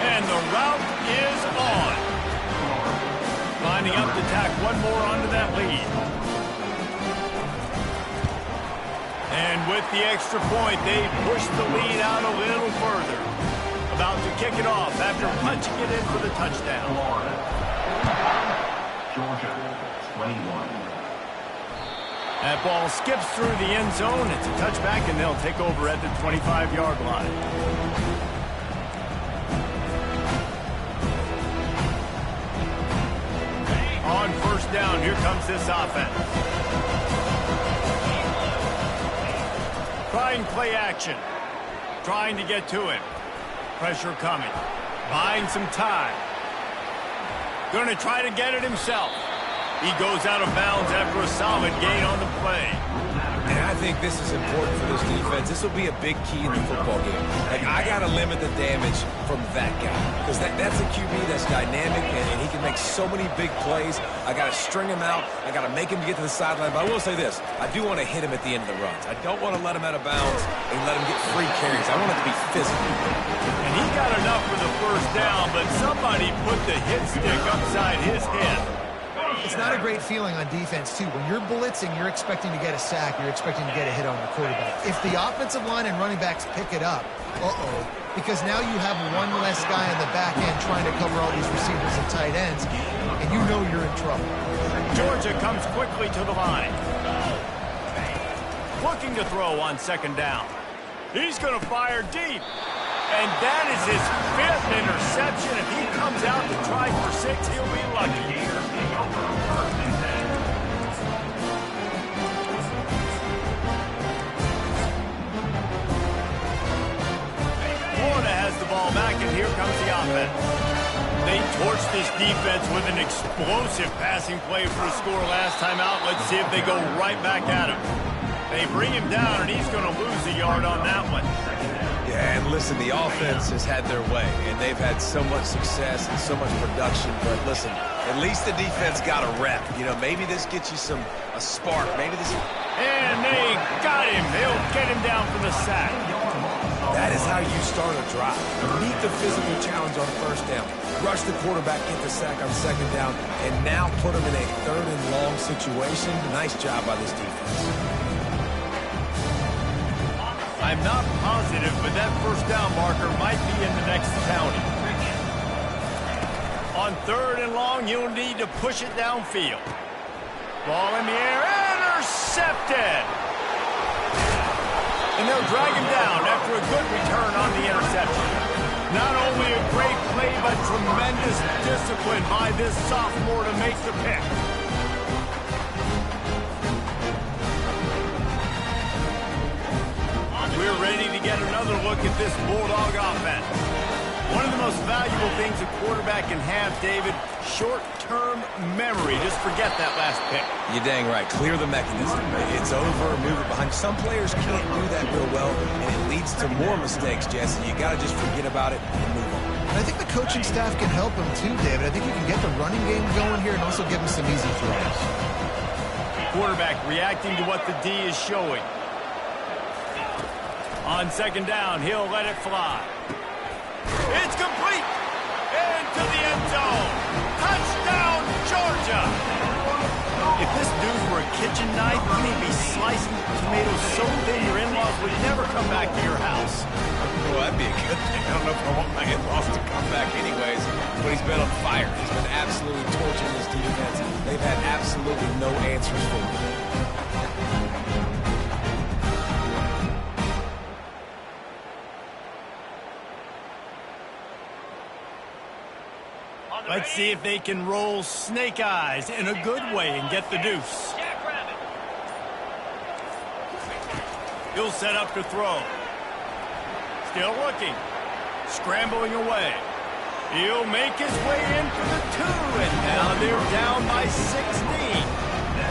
And the route is on. Lining up to tack one more onto that lead. And with the extra point, they push the lead out a little further. About to kick it off after punching it in for the touchdown. Georgia, 21. That ball skips through the end zone. It's a touchback, and they'll take over at the 25-yard line. On first down, here comes this offense. Trying play action. Trying to get to him. Pressure coming. Buying some time. Going to try to get it himself. He goes out of bounds after a solid gain on the play. And I think this is important for this defense. This will be a big key in the football game. Like, I got to limit the damage from that guy. Because that's a QB that's dynamic, and he can make so many big plays. I got to string him out. I got to make him get to the sideline. But I will say this. I do want to hit him at the end of the runs. I don't want to let him out of bounds and let him get free carries. I want it to be physical. And he got enough for the first down, but somebody put the hit stick upside his head. It's not a great feeling on defense, too. When you're blitzing, you're expecting to get a sack. You're expecting to get a hit on the quarterback. If the offensive line and running backs pick it up, because now you have one less guy on the back end trying to cover all these receivers and tight ends, and you know you're in trouble. Georgia comes quickly to the line. Looking to throw on second down. He's going to fire deep. And that is his fifth interception. If he comes out to try for 6, he'll be lucky. Florida has the ball back, and here comes the offense. They torched this defense with an explosive passing play for a score last time out. Let's see if they go right back at him. They bring him down, and he's going to lose a yard on that one. Yeah, and listen, the offense has had their way, and they've had so much success and so much production. But listen, at least the defense got a rep. Maybe this gets you a spark. Maybe this. And they got him. They'll get him down for the sack. That is how you start a drive. Meet the physical challenge on first down. Rush the quarterback, get the sack on second down, and now put him in a third and long situation. Nice job by this defense. I'm not positive, but that first down marker might be in the next county. On third and long, you'll need to push it downfield. Ball in the air, intercepted! And they'll drag him down after a good return on the interception. Not only a great play, but tremendous discipline by this sophomore to make the pick. We're ready to get another look at this Bulldog offense. One of the most valuable things a quarterback can have, David, short-term memory. Just forget that last pick. You're dang right. Clear the mechanism. It's over, move it behind. Some players can't do that real well, and it leads to more mistakes, Jesse. You got to just forget about it and move on. I think the coaching staff can help him too, David. I think you can get the running game going here and also give him some easy throws. Quarterback reacting to what the D is showing. On second down, he'll let it fly. It's complete. Into the end zone. Touchdown, Georgia. If this dude were a kitchen knife, he'd be slicing tomatoes so thin your in-laws would never come back to your house. Well, that'd be a good thing. I don't know if I want my in-laws to come back anyways, but he's been on fire. He's been absolutely torching this defense. They've had absolutely no answers for him. Let's see if they can roll snake eyes in a good way and get the deuce. He'll set up to throw. Still looking. Scrambling away. He'll make his way in for the 2, and now they're down by 16.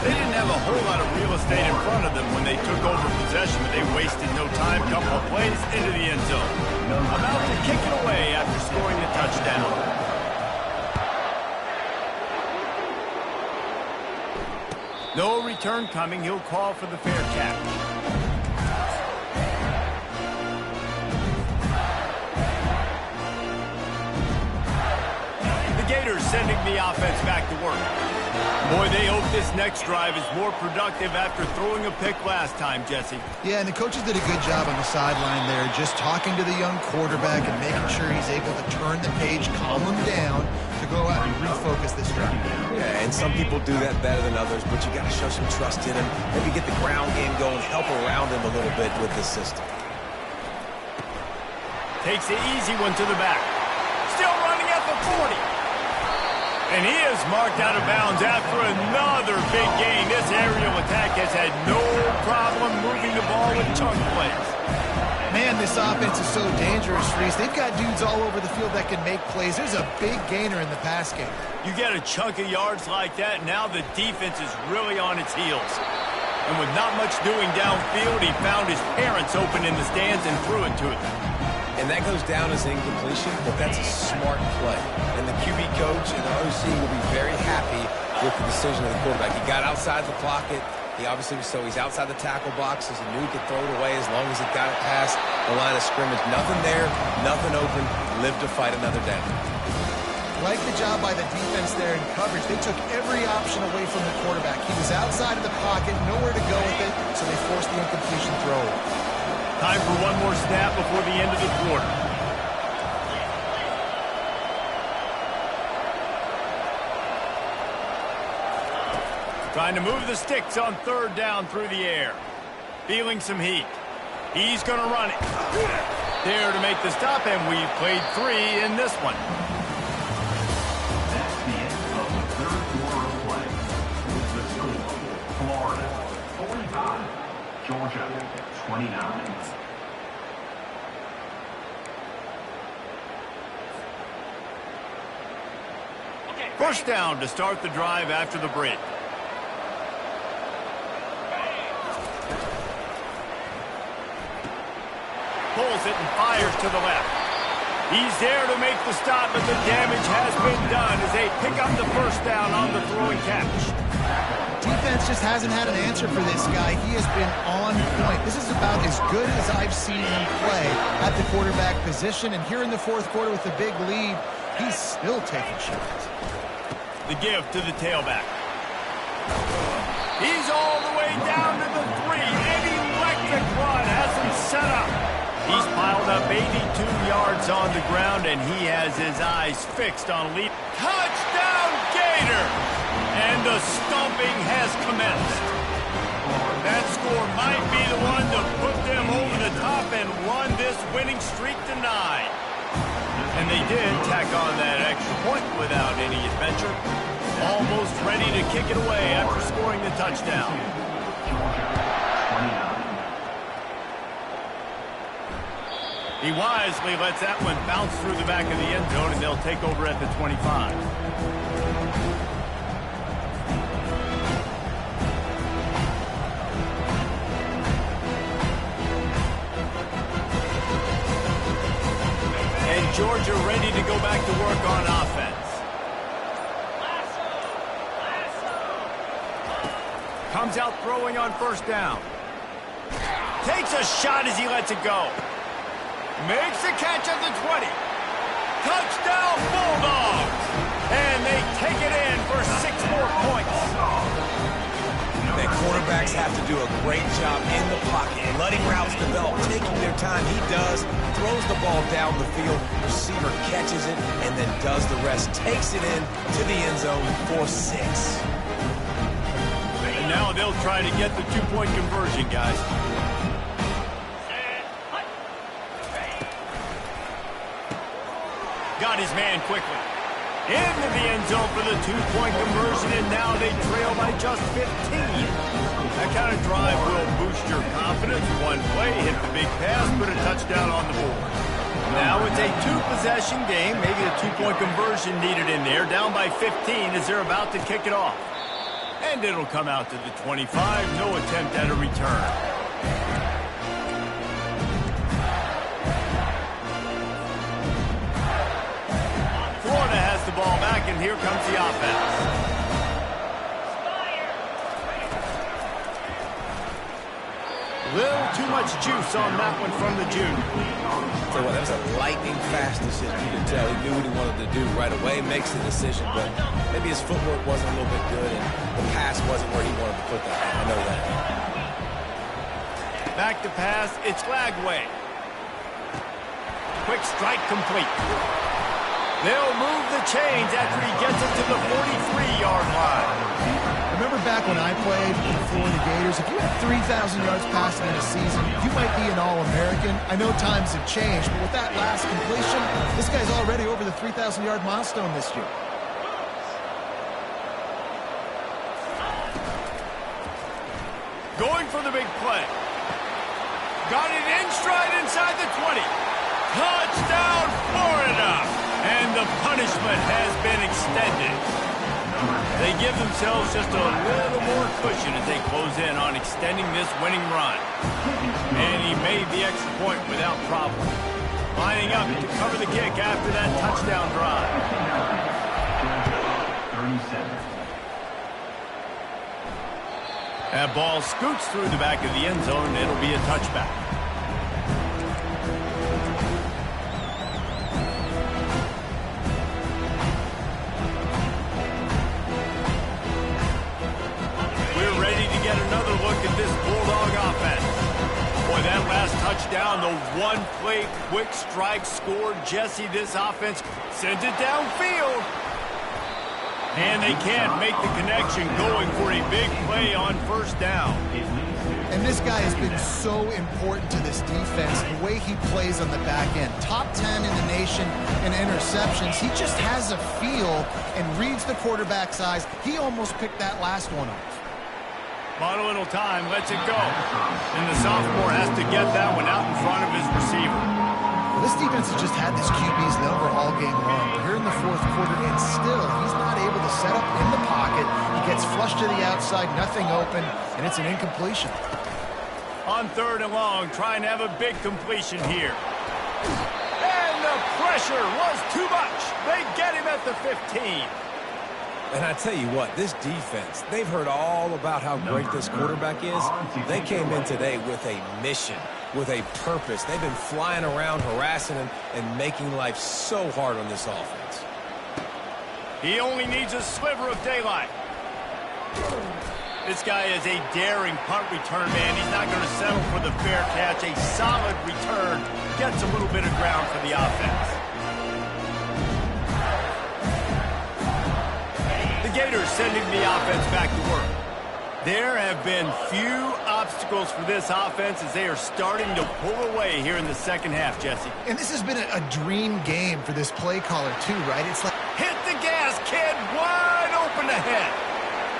They didn't have a whole lot of real estate in front of them when they took over possession, but they wasted no time. Couple of plays into the end zone. About to kick it away after scoring the touchdown. No return coming. He'll call for the fair catch. The Gators sending the offense back to work. Boy, they hope this next drive is more productive after throwing a pick last time, Jesse. Yeah, and the coaches did a good job on the sideline there, just talking to the young quarterback and making sure he's able to turn the page, calm him down, to go out and refocus this drive. Yeah, and some people do that better than others, but you got to show some trust in him. Maybe get the ground game going, help around him a little bit with this system. Takes the easy one to the back. Still running at the 40. And he is marked out of bounds after another big gain. This aerial attack has had no problem moving the ball with chunk plays. Man, this offense is so dangerous, Reese. They've got dudes all over the field that can make plays. There's a big gainer in the pass game. You get a chunk of yards like that, now the defense is really on its heels. And with not much doing downfield, he found his parents open in the stands and threw it to them. And that goes down as incompletion, but that's a smart play. And the QB coach and the OC will be very happy with the decision of the quarterback. He got outside the pocket. He obviously was so he's outside the tackle boxes. He knew he could throw it away as long as he got it past the line of scrimmage. Nothing there, nothing open. Live to fight another down. Like the job by the defense there in coverage. They took every option away from the quarterback. He was outside of the pocket, nowhere to go with it, so they forced the incompletion throw. Time for one more snap before the end of the quarter. Trying to move the sticks on third down through the air. Feeling some heat. He's going to run it. There to make the stop, and we've played 3 in this one. That's the end of the third quarter of play. With the score, Florida 45, Georgia 29. First down to start the drive after the break. Pulls it and fires to the left. He's there to make the stop, but the damage has been done as they pick up the first down on the throwing catch. Defense just hasn't had an answer for this guy. He has been on point. This is about as good as I've seen him play at the quarterback position. And here in the fourth quarter with the big lead, he's still taking shots. The give to the tailback. He's all the way down to the 3. An electric run has him set up. He's piled up 82 yards on the ground, and he has his eyes fixed on a lead. Touchdown, Gator! And the stomping has commenced. That score might be the one to put them over the top and run this winning streak to 9. And they did tack on that extra point without any adventure. Almost ready to kick it away after scoring the touchdown. Georgia 29. He wisely lets that one bounce through the back of the end zone, and they'll take over at the 25. And Georgia ready to go back to work on offense. Comes out throwing on first down. Takes a shot as he lets it go. Makes the catch at the 20. Touchdown, Bulldogs! And they take it in for 6 more points. The quarterbacks have to do a great job in the pocket, letting routes develop, taking their time. He does, throws the ball down the field, receiver catches it, and then does the rest, takes it in to the end zone for 6. And now they'll try to get the 2-point conversion, guys. Got his man quickly. Into the end zone for the 2-point conversion, and now they trail by just 15. That kind of drive will boost your confidence. One play, hit the big pass, put a touchdown on the board. Now it's a 2-possession game, maybe a 2-point conversion needed in there, down by 15 as they're about to kick it off. And it'll come out to the 25, no attempt at a return. Florida has the ball back, and here comes the offense. Little too much juice on that one from the junior. So that was a lightning-fast decision. You can tell he knew what he wanted to do right away, makes the decision, but maybe his footwork wasn't a little bit good, and the pass wasn't where he wanted to put that. I know that. Back to pass, it's Lagway. Quick strike complete. They'll move the chains after he gets it to the 43-yard line. Remember back when I played for the Florida Gators, if you had 3,000 yards passing in a season, you might be an All-American. I know times have changed, but with that last completion, this guy's already over the 3,000-yard milestone this year. Going for the big play. Got it in stride inside the 20. Touchdown, Florida! And the punishment has been extended. They give themselves just a little more cushion as they close in on extending this winning run. And he made the extra point without problem. Lining up to cover the kick after that touchdown drive. 37. That ball scoots through the back of the end zone. It'll be a touchback. Another look at this Bulldog offense. Boy, that last touchdown, the one-play quick strike scored. Jesse, this offense sends it downfield. And they can't make the connection, going for a big play on first down. And this guy has been so important to this defense, the way he plays on the back end. Top 10 in the nation in interceptions. He just has a feel and reads the quarterback's eyes. He almost picked that last one off. Bought a little time, lets it go. And the sophomore has to get that one out in front of his receiver. Well, this defense has just had this QB's number all game long. We're here in the fourth quarter, and still he's not able to set up in the pocket. He gets flushed to the outside, nothing open, and it's an incompletion. On 3rd and long, trying to have a big completion here. And the pressure was too much. They get him at the 15. And I tell you what, this defense, they've heard all about how great this quarterback is. They came in today with a mission, with a purpose. They've been flying around, harassing him, and making life so hard on this offense. He only needs a sliver of daylight. This guy is a daring punt return man. He's not going to settle for the fair catch. A solid return gets a little bit of ground for the offense. The Gators sending the offense back to work. There have been few obstacles for this offense as they are starting to pull away here in the second half, Jesse. And this has been a dream game for this play caller too, right? It's like, hit the gas, kid, wide open ahead.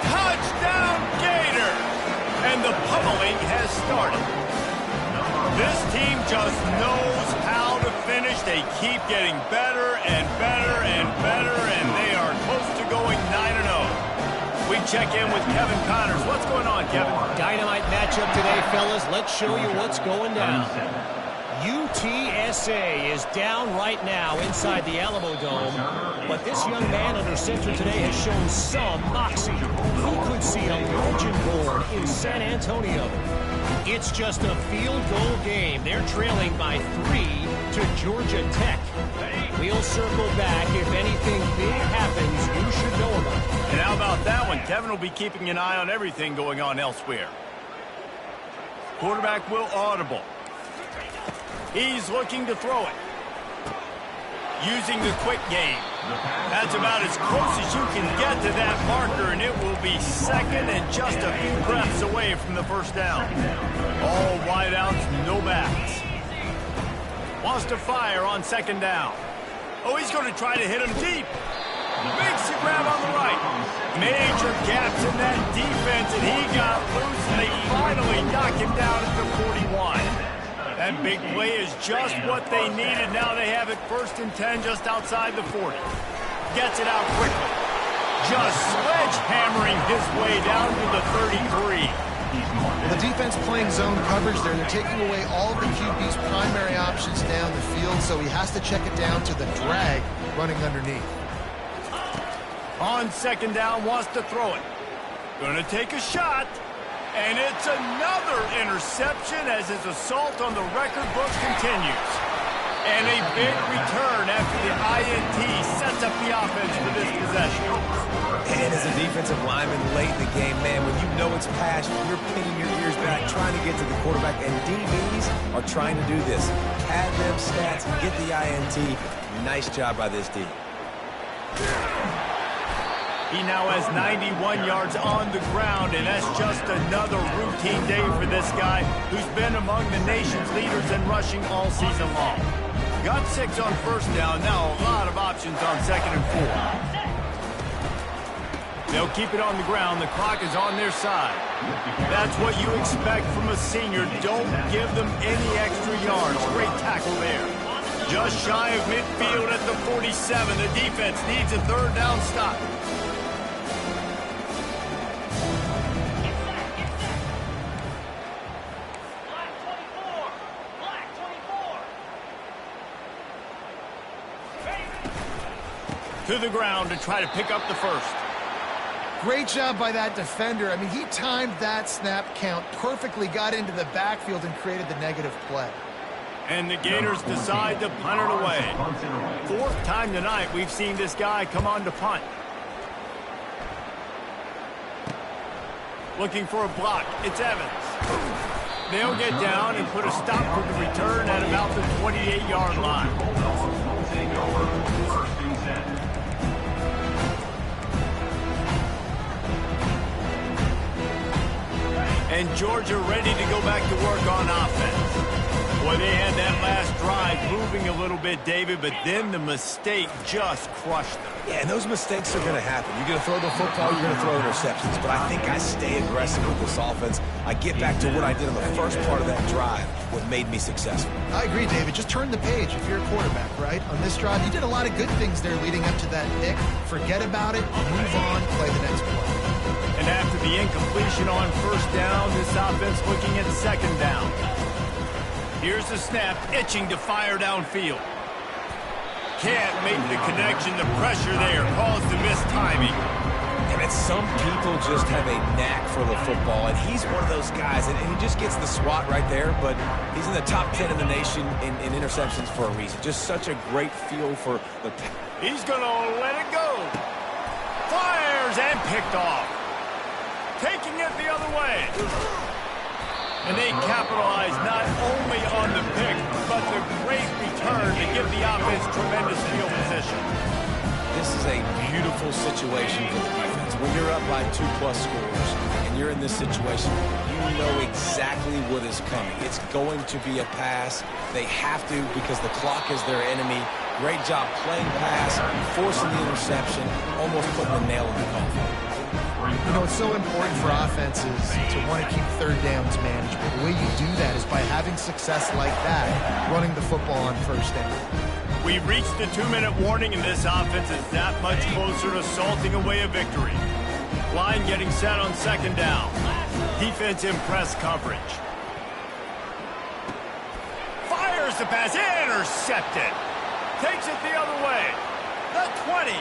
Touchdown, Gator! And the pummeling has started. This team just knows how finish. They keep getting better and better and better, and they are close to going 9-0. We check in with Kevin Connors. What's going on, Kevin? Dynamite matchup today, fellas. Let's show you what's going down. UTSA is down right now inside the Alamo Dome, but this young man under center today has shown some moxie. Who could see a legend born in San Antonio? It's just a field goal game. They're trailing by 3 to Georgia Tech. We'll circle back. If anything big happens, you should know about it. And how about that one? Kevin will be keeping an eye on everything going on elsewhere. Quarterback will audible. He's looking to throw it. Using the quick game. That's about as close as you can get to that marker, and it will be second and just a few breaths away from the first down. All wideouts, no backs. Wants to fire on second down. Oh, he's going to try to hit him deep. Makes the grab on the right. Major gaps in that defense, and he got loose, and they finally knock him down at the 41. That big play is just what they needed. Now they have it 1st and 10 just outside the 40. Gets it out quickly. Just sledgehammering his way down to the 33. Well, the defense playing zone coverage there. They're taking away all of the QB's primary options down the field, so he has to check it down to the drag running underneath. On second down, wants to throw it. Gonna take a shot. And it's another interception as his assault on the record book continues. And a big return after the INT sets up the offense for this possession. And as a defensive lineman late in the game, man, when you know it's pass, you're pinning your ears back, trying to get to the quarterback. And DBs are trying to do this. Pad them stats, get the INT. Nice job by this D. He now has 91 yards on the ground, and that's just another routine day for this guy who's been among the nation's leaders in rushing all season long. Got 6 on first down, now a lot of options on second and 4. They'll keep it on the ground. The clock is on their side. That's what you expect from a senior. Don't give them any extra yards. Great tackle there. Just shy of midfield at the 47. The defense needs a 3rd down stop. To the ground to try to pick up the first. Great job by that defender. I mean, he timed that snap count perfectly, got into the backfield and created the negative play. And the Gators decide to punt it away. 4th time tonight we've seen this guy come on to punt. Looking for a block. It's Evans. They'll get down and put a stop for the return at about the 28-yard line. And Georgia ready to go back to work on offense. Boy, they had that last drive moving a little bit, David, but then the mistake just crushed them. Yeah, and those mistakes are going to happen. You're going to throw the football, you're going to throw interceptions. But I think I stay aggressive with this offense. I get back to what I did on the first part of that drive, what made me successful. I agree, David. Just turn the page if you're a quarterback, right? On this drive, you did a lot of good things there leading up to that pick. Forget about it, move on, play the next play. And after the incompletion on first down, this offense looking at second down. Here's the snap, itching to fire downfield. Can't make the connection. The pressure there caused the missed timing. And some people just have a knack for the football, and he's one of those guys, and he just gets the swat right there, but he's in the top 10 in the nation in interceptions for a reason. Just such a great feel for the... He's going to let it go. Fires and picked off. Taking it the other way. And they capitalize not only on the pick, but the great return to give the offense tremendous field position. This is a beautiful situation for the defense. When you're up by 2+ scores and you're in this situation, you know exactly what is coming. It's going to be a pass. They have to because the clock is their enemy. Great job playing pass, forcing the interception, almost putting the nail in the coffin. You know, it's so important for offenses to want to keep 3rd downs manageable. The way you do that is by having success like that, running the football on first down. We've reached the 2-minute warning, and this offense is that much closer to salting away a victory. Line getting set on second down. Defense in press coverage. Fires the pass, intercepted. Takes it the other way. The 20.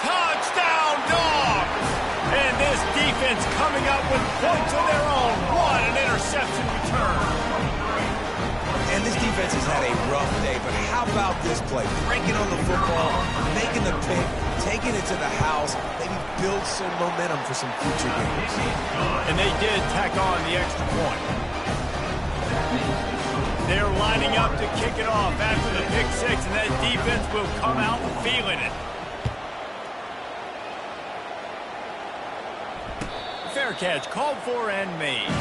Touchdown, Dogs! And this defense coming up with points of their own. What an interception return. And this defense has had a rough day, but how about this play? Breaking on the football, making the pick, taking it to the house, maybe build some momentum for some future games. And they did tack on the extra point. They're lining up to kick it off after the pick six, and that defense will come out feeling it. Fair catch called for and made.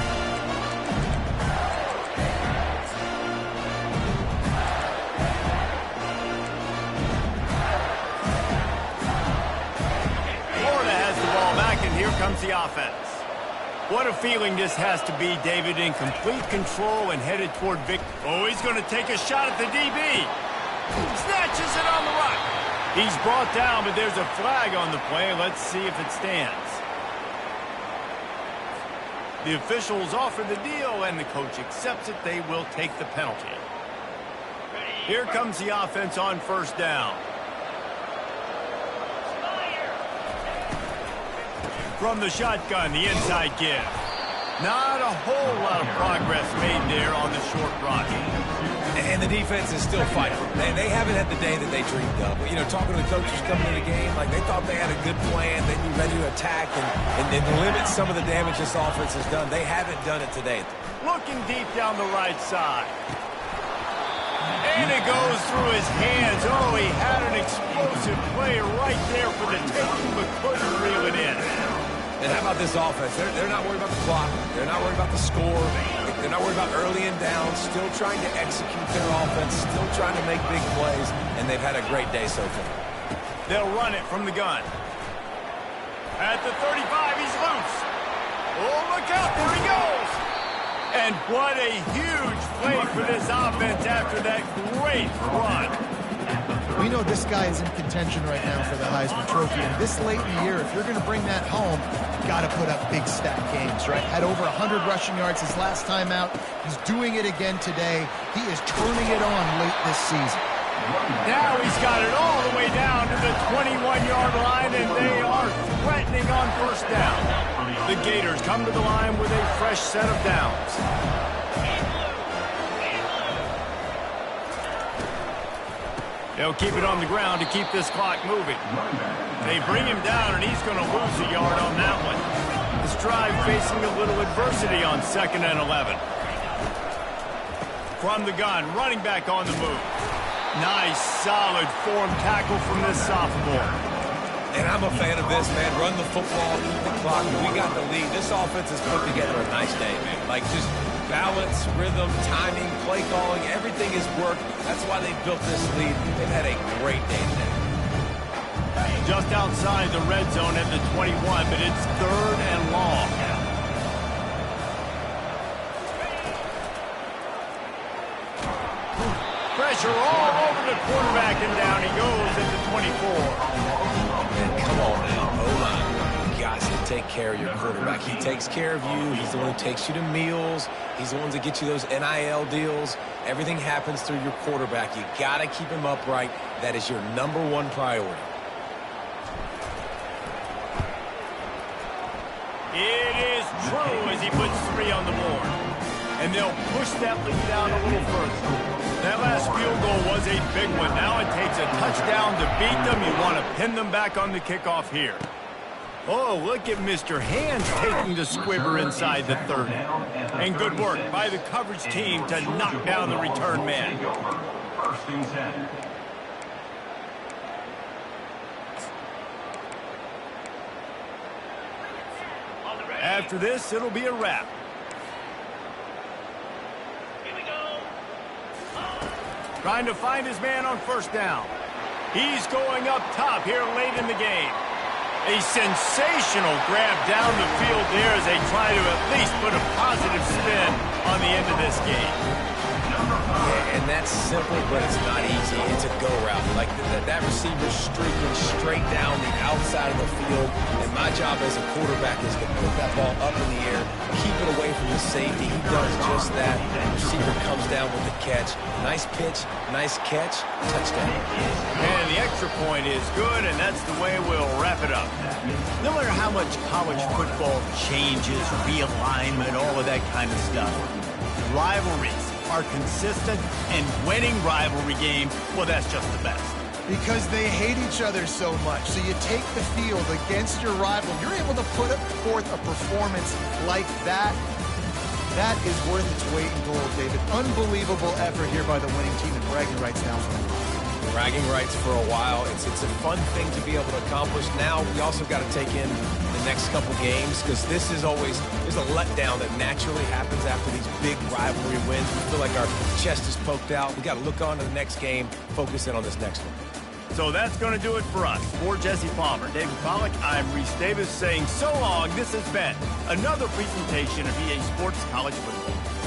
Here comes the offense. What a feeling this has to be, David, in complete control and headed toward victory. Oh, he's going to take a shot at the DB. Snatches it on the run. He's brought down, but there's a flag on the play. Let's see if it stands. The officials offer the deal, and the coach accepts it. They will take the penalty. Here comes the offense on first down. From the shotgun, the inside give. Not a whole lot of progress made there on the short run. And the defense is still fighting. They haven't had the day that they dreamed of. You know, talking to the coaches coming to the game, like they thought they had a good plan, they'd be ready to attack and limit some of the damage this offense has done. They haven't done it today. Looking deep down the right side. And it goes through his hands. Oh, he had an explosive play right there for the taking, but couldn't reel it in. And how about this offense? They're not worried about the clock. They're not worried about the score. They're not worried about early and down. Still trying to execute their offense. Still trying to make big plays. And they've had a great day so far. They'll run it from the gun. At the 35, he's loose. Oh, look out. There he goes. And what a huge play for this offense after that great run. We know this guy is in contention right now for the Heisman Trophy, and this late in the year, if you're going to bring that home, you got to put up big stat games, right? Had over 100 rushing yards his last time out. He's doing it again today. He is turning it on late this season. Now he's got it all the way down to the 21-yard line, and they are threatening on first down. The Gators come to the line with a fresh set of downs. They'll keep it on the ground to keep this clock moving. They bring him down, and he's going to lose a yard on that one. This drive facing a little adversity on 2nd and 11. From the gun, running back on the move. Nice, solid form tackle from this sophomore. And I'm a fan of this, man. Run the football, keep the clock. We got the lead. This offense has put together a nice day, man. Like, just balance, rhythm, timing, play calling, everything has worked. That's why they built this lead. They've had a great day today. Just outside the red zone at the 21, but it's 3rd and long. Pressure all over the quarterback, and down he goes at the 24. And come on now, O-line. Got to take care of your quarterback. He takes care of you. He's the one who takes you to meals. He's the one to get you those NIL deals. Everything happens through your quarterback. You got to keep him upright. That is your #1 priority. It is true as he puts 3 on the board. And they'll push that lead down a little further. That last field goal was a big one. Now it takes a touchdown to beat them. You want to pin them back on the kickoff here. Oh, look at Mr. Hands taking the squibber inside the 30. And good work by the coverage team to knock down the return man. First and 10. After this, it'll be a wrap. Trying to find his man on first down. He's going up top here late in the game. A sensational grab down the field there as they try to at least put a positive spin on the end of this game. And that's simple, but it's not easy. It's a go route. Like that receiver's streaking straight down the outside of the field, and my job as a quarterback is to put that ball up in the air, keep it away from the safety. He does just that. The receiver comes down with the catch. Nice pitch, nice catch, touchdown. And the extra point is good, and that's the way we'll wrap it up. No matter how much college football changes, realignment, all of that kind of stuff, rivalries are consistent, and winning rivalry games, well, that's just the best. Because they hate each other so much. So you take the field against your rival. You're able to put forth a performance like that. That is worth its weight in gold, David. Unbelievable effort here by the winning team, and bragging rights now for them. Bragging rights for a while. It's a fun thing to be able to accomplish. Now we also got to take in the next couple games, because this is always, there's a letdown that naturally happens after these big rivalry wins. We feel like our chest is poked out. We got to look on to the next game, focus in on this next one. So that's going to do it for us. For Jesse Palmer, David Pollack, I'm Reese Davis saying so long. This has been another presentation of EA Sports College Football.